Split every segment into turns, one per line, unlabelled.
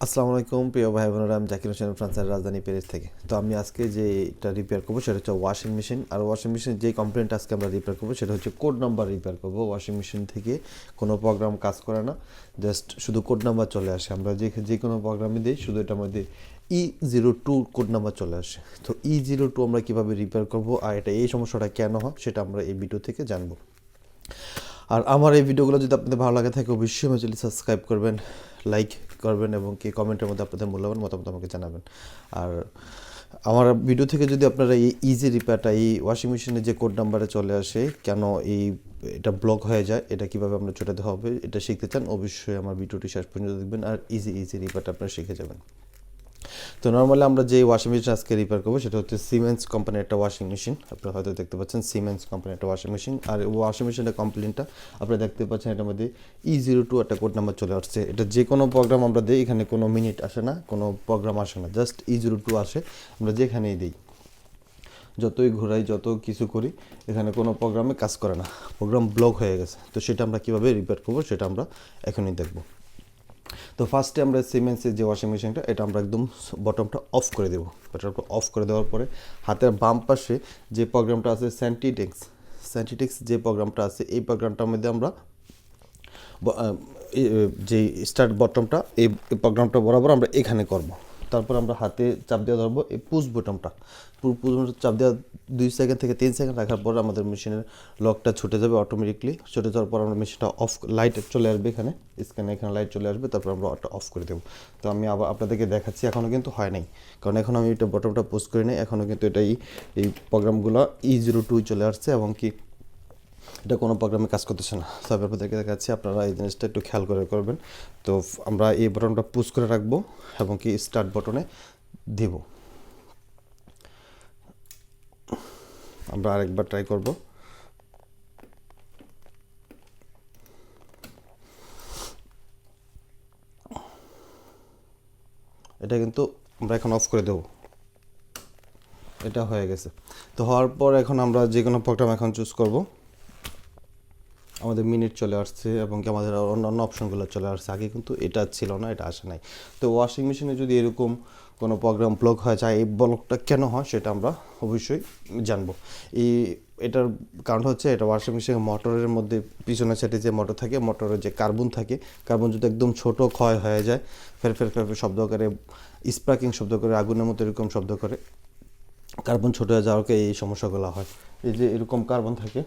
আসসালামু আলাইকুম প্রিয় ভাই বোনেরা, আমি জাকির হোসেন ফ্রান্সের রাজধানী প্যারিস থেকে। তো আমি আজকে যে এটা রিপেয়ার করবো সেটা হচ্ছে ওয়াশিং মেশিন। আর ওয়াশিং মেশিনের যে কমপ্লেনটা আজকে আমরা রিপেয়ার করবো সেটা হচ্ছে কোড নাম্বার রিপেয়ার করবো। ওয়াশিং মেশিন থেকে কোনো প্রোগ্রাম কাজ করে না, জাস্ট শুধু কোড নাম্বার চলে আসে। আমরা যে কোনো প্রোগ্রামে দিই শুধু এটার মধ্যে E02 কোড নাম্বার চলে আসে। তো E02 আমরা কীভাবে রিপেয়ার করবো আর এটা এই সমস্যাটা কেন হয় সেটা আমরা এই ভিডিও থেকে জানবো। আর আমার এই ভিডিওগুলো যদি আপনাদের ভালো লাগে থাকে অবশ্যই আমার চ্যানেল সাবস্ক্রাইব করবেন, লাইক করবেন এবং কি কমেন্টের মধ্যে আপনাদের মূল্যবান মতামত আমাকে জানাবেন। আর আমার ভিডিও থেকে যদি আপনারা এই ইজি রিপেয়ারটা এই ওয়াশিং মেশিনের যে কোড নাম্বারে চলে আসে কেন এই এটা ব্লক হয়ে যায়, এটা কীভাবে আমরা ছোটাতে হবে এটা শিখতে চান, অবশ্যই আমার ভিডিওটি শেষ পর্যন্ত দেখবেন আর ইজি রিপেয়ারটা আপনারা শিখে যাবেন। তো নর্মালি আমরা যে ওয়াশিং মেশিন আজকে রিপেয়ার করবো সেটা হচ্ছে সিমেন্স কোম্পানির একটা ওয়াশিং মেশিন। আপনারা হয়তো দেখতে পাচ্ছেন সিমেন্স কোম্পানির একটা ওয়াশিং মেশিন। আর ওয়াশিং মেশিনের কমপ্লেনটা আপনারা দেখতে পাচ্ছেন, এটার মধ্যে E02 একটা কোড নাম্বার চলে আসছে। এটা যে কোনো প্রোগ্রাম আমরা দিই, এখানে কোনো মিনিট আসে না, কোনো প্রোগ্রাম আসে না, জাস্ট E02 আসে। আমরা যেখানেই দিই, যতই ঘোরাই যত কিছু করি, এখানে কোনো প্রোগ্রামে কাজ করে না, প্রোগ্রাম ব্লক হয়ে গেছে। তো সেটা আমরা কীভাবে রিপেয়ার করবো সেটা আমরা এখনই দেখবো। তো ফার্স্টে আমরা সিমেন্সের যে ওয়াশিং মেশিনটা এটা আমরা একদম বটমটা অফ করে দেবো। বটমটা অফ করে দেওয়ার পরে হাতের বাম পাশে যে প্রোগ্রামটা আছে স্যান্টিটেক্স যে প্রোগ্রামটা আছে, এই প্রোগ্রামটার মধ্যে আমরা যে স্টার্ট বটমটা এই প্রোগ্রামটা বরাবর আমরা এখানে করব। তারপর আমরা হাতে চাপ দিয়ে ধরবো এই পুশ বটমটা। পুশ বটমটা চাপ দেওয়া 2 সেকেন্ড থেকে 3 সেকেন্ড রাখার পর আমাদের মেশিনের লকটা ছুটে যাবে অটোমেটিকলি। ছুটে যাওয়ার পর আমরা মেশিনটা অফ, লাইট চলে আসবে এখানে স্ক্যানে, এখানে লাইট চলে আসবে, তারপর আমরা ওটা অফ করে দেবো। তো আমি আবার আপনাদেরকে দেখাচ্ছি, এখনও কিন্তু হয় নাই, কারণ এখন আমি এটা বটমটা পুশ করি নাই, এখনও কিন্তু এটাই এই প্রোগ্রামগুলো E02 চলে আসছে এবং কি এটা কোনো প্রোগ্রামে কাজ করতেছে না। তো আমি আপনাদেরকে দেখাচ্ছি, আপনারা এই জিনিসটা একটু খেয়াল করে করবেন। তো আমরা এই বটনটা পুশ করে রাখবো এবং কি স্টার্ট বটনে দিব। আমরা আরেকবার ট্রাই করব। এটা কিন্তু আমরা এখন অফ করে দেবো। এটা হয়ে গেছে। তো হওয়ার পর এখন আমরা যে কোনো প্রোগ্রাম এখন চুজ করব। আমাদের মিনিট চলে আসছে এবং কি আমাদের অন্যান্য অপশনগুলো চলে আসছে। আগে কিন্তু এটা ছিল না, এটা আসে নাই। তো ওয়াশিং মেশিনে যদি এরকম কোনো প্রোগ্রাম ব্লক হয়ে যায়, এই ব্লকটা কেন হয় সেটা আমরা অবশ্যই জানবো। এটার কারণ হচ্ছে এটা ওয়াশিং মেশিনের মোটরের মধ্যে পিছনের সাইডে যে মোটর থাকে, মোটরের যে কার্বন থাকে, কার্বন যদি একদম ছোট ক্ষয় হয়ে যায়, ফের শব্দ করে, স্পার্কিং শব্দ করে, আগুনের মতো এরকম শব্দ করে, কার্বন ছোট হয়ে যাওয়াকে এই সমস্যাগুলো হয়। এই যে এরকম কার্বন থাকে,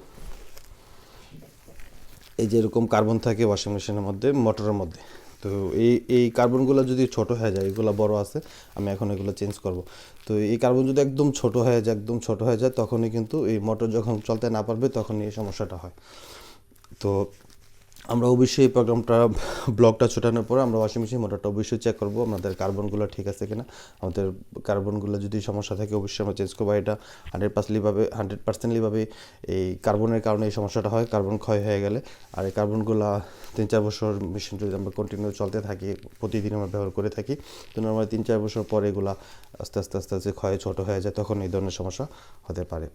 এই যে এরকম কার্বন থাকে ওয়াশিং মেশিনের মধ্যে, মোটরের মধ্যে। তো এই কার্বনগুলো যদি ছোট হয়ে যায়, এগুলো বড় আছে, আমি এখন এগুলো চেঞ্জ করব। তো এই কার্বন যদি একদম ছোট হয়ে যায়, একদম ছোট হয়ে যায়, তখনই কিন্তু এই মোটর যখন চলতে না পারবে তখন এই সমস্যাটা হয়। তো আমরা অবশ্যই এই প্রোগ্রামটা ব্লকটা ছোটানোর পরে আমরা ওয়াশিং মেশিন মোটরটা অবশ্যই চেক করবো আমাদের কার্বনগুলো ঠিক আছে কিনা। আমাদের কার্বনগুলো যদি সমস্যা থাকে অবশ্যই আমরা চেঞ্জ করবো। এটা 100%ভাবে এই কার্বনের কারণে এই সমস্যাটা হয়, কার্বন ক্ষয় হয়ে গেলে। আর এই কার্বনগুলো 3-4 বছর মেশিন যদি আমরা কন্টিনিউ চলতে থাকি, প্রতিদিন আমরা ব্যবহার করে থাকি, তো নর্মালি 3-4 বছর পরে এগুলো আস্তে আস্তে ক্ষয়ে ছোট হয়ে যায়, তখন এই ধরনের সমস্যা হতে পারে।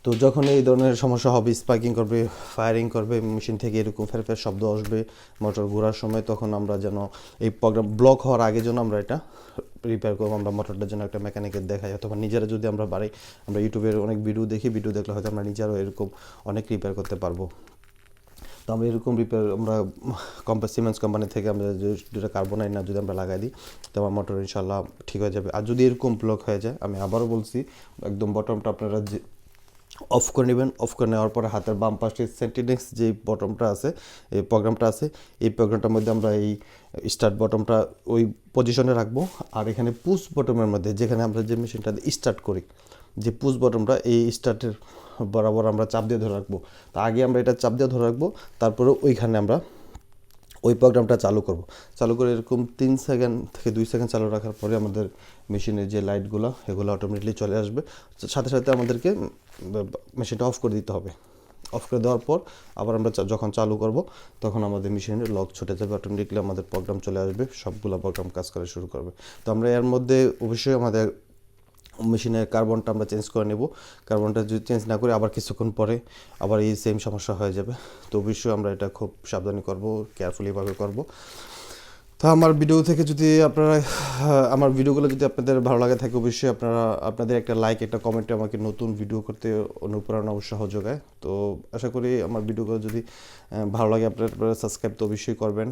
তো যখন এই ধরনের সমস্যা হবে, স্পার্কিং করবে, ফায়ারিং করবে, মেশিন থেকে এরকম ফের শব্দ আসবে মোটর ঘোরার সময়, তখন আমরা যেন এই প্রোগ্রাম ব্লক হওয়ার আগে যেন আমরা এটা রিপেয়ার করবো। আমরা মোটরটার জন্য একটা মেকানিকের দেখাই, অথবা নিজেরা যদি আমরা বাড়ি, আমরা ইউটিউবের অনেক ভিডিও দেখি, ভিডিও দেখলে হয়তো আমরা নিজেরাও এরকম অনেক রিপেয়ার করতে পারবো। তো আমরা এরকম রিপেয়ার আমরা সিমেন্স কোম্পানি থেকে আমরা যেটা কার্বনাইট না যদি আমরা লাগাই দিই, তো আমার মোটর ইনশাল্লাহ ঠিক হয়ে যাবে। আর যদি এরকম ব্লক হয়ে যায়, আমি আবারও বলছি, একদম বটমটা আপনারা যে অফ করে নেবেন। অফ করে নেওয়ার পরে হাতের বাম পাশে সেন্টিনেক্স যে বটমটা আছে, এই প্রোগ্রামটা আছে, এই প্রোগ্রামটার মধ্যে আমরা এই স্টার্ট বটমটা ওই পজিশনে রাখবো। আর এখানে পুশ বটমের মধ্যে যেখানে আমরা যে মেশিনটা স্টার্ট করি, যে পুশ বটমটা এই স্টার্টের বরাবর আমরা চাপ দিয়ে ধরে রাখবো। তা আগে আমরা এটা চাপ দিয়ে ধরে রাখবো, তারপরে ওইখানে আমরা ওই প্রোগ্রামটা চালু করে এরকম 3 সেকেন্ড থেকে 2 সেকেন্ড চালু রাখার পরে আমাদের মেশিনের যে লাইটগুলো এগুলো অটোমেটিকলি চলে আসবে। সাথে সাথে আমাদেরকে মেশিনটা অফ করে দিতে হবে। অফ করে দেওয়ার পর আবার আমরা যখন চালু করব, তখন আমাদের মেশিনের লক ছুটে যাবে, অটোমেটিকলি আমাদের প্রোগ্রাম চলে আসবে, সবগুলো প্রোগ্রাম কাজ করা শুরু করবে। তো আমরা এর মধ্যে অবশ্যই আমাদের মেশিনের কার্বনটা আমরা চেঞ্জ করে নেব। কার্বনটা যদি চেঞ্জ না করি, আবার কিছুক্ষণ পরে আবার এই সেম সমস্যা হয়ে যাবে। তো অবশ্যই আমরা এটা খুব সাবধানে করব, কেয়ারফুলিভাবে করব। তো আমার ভিডিও থেকে যদি আপনারা আমার ভিডিওগুলো যদি আপনাদের ভালো লাগে থাকে, অবশ্যই আপনাদের একটা লাইক, একটা কমেন্টে আমাকে নতুন ভিডিও করতে অনুপ্রেরণা, উৎসাহ যোগায়। তো আশা করি আমার ভিডিওগুলো যদি ভালো লাগে, আপনারা সাবস্ক্রাইব তো অবশ্যই করবেন,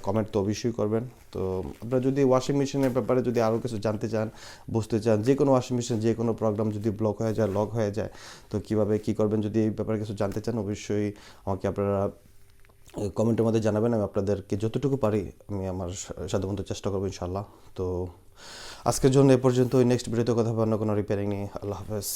কমেন্ট তো অবশ্যই করবেন। তো আপনারা যদি ওয়াশিং মেশিনের ব্যাপারে যদি আরও কিছু জানতে চান, বুঝতে চান, যে কোনো ওয়াশিং মেশিন, যে কোনো প্রোগ্রাম যদি ব্লক হয়ে যায়, লক হয়ে যায়, তো কীভাবে কী করবেন, যদি এই ব্যাপারে কিছু জানতে চান, অবশ্যই আমাকে আপনারা কমেন্টের মধ্যে জানাবেন। আমি আপনাদেরকে যতটুকু পারি আমি আমার সাধ্যমতো চেষ্টা করবো ইনশাল্লাহ। তো আজকের জন্য এ পর্যন্ত। নেক্সট ভিডিওতে কথা হবে অন্য কোনো রিপেয়ারিং নিয়ে। আল্লাহ হাফেজ।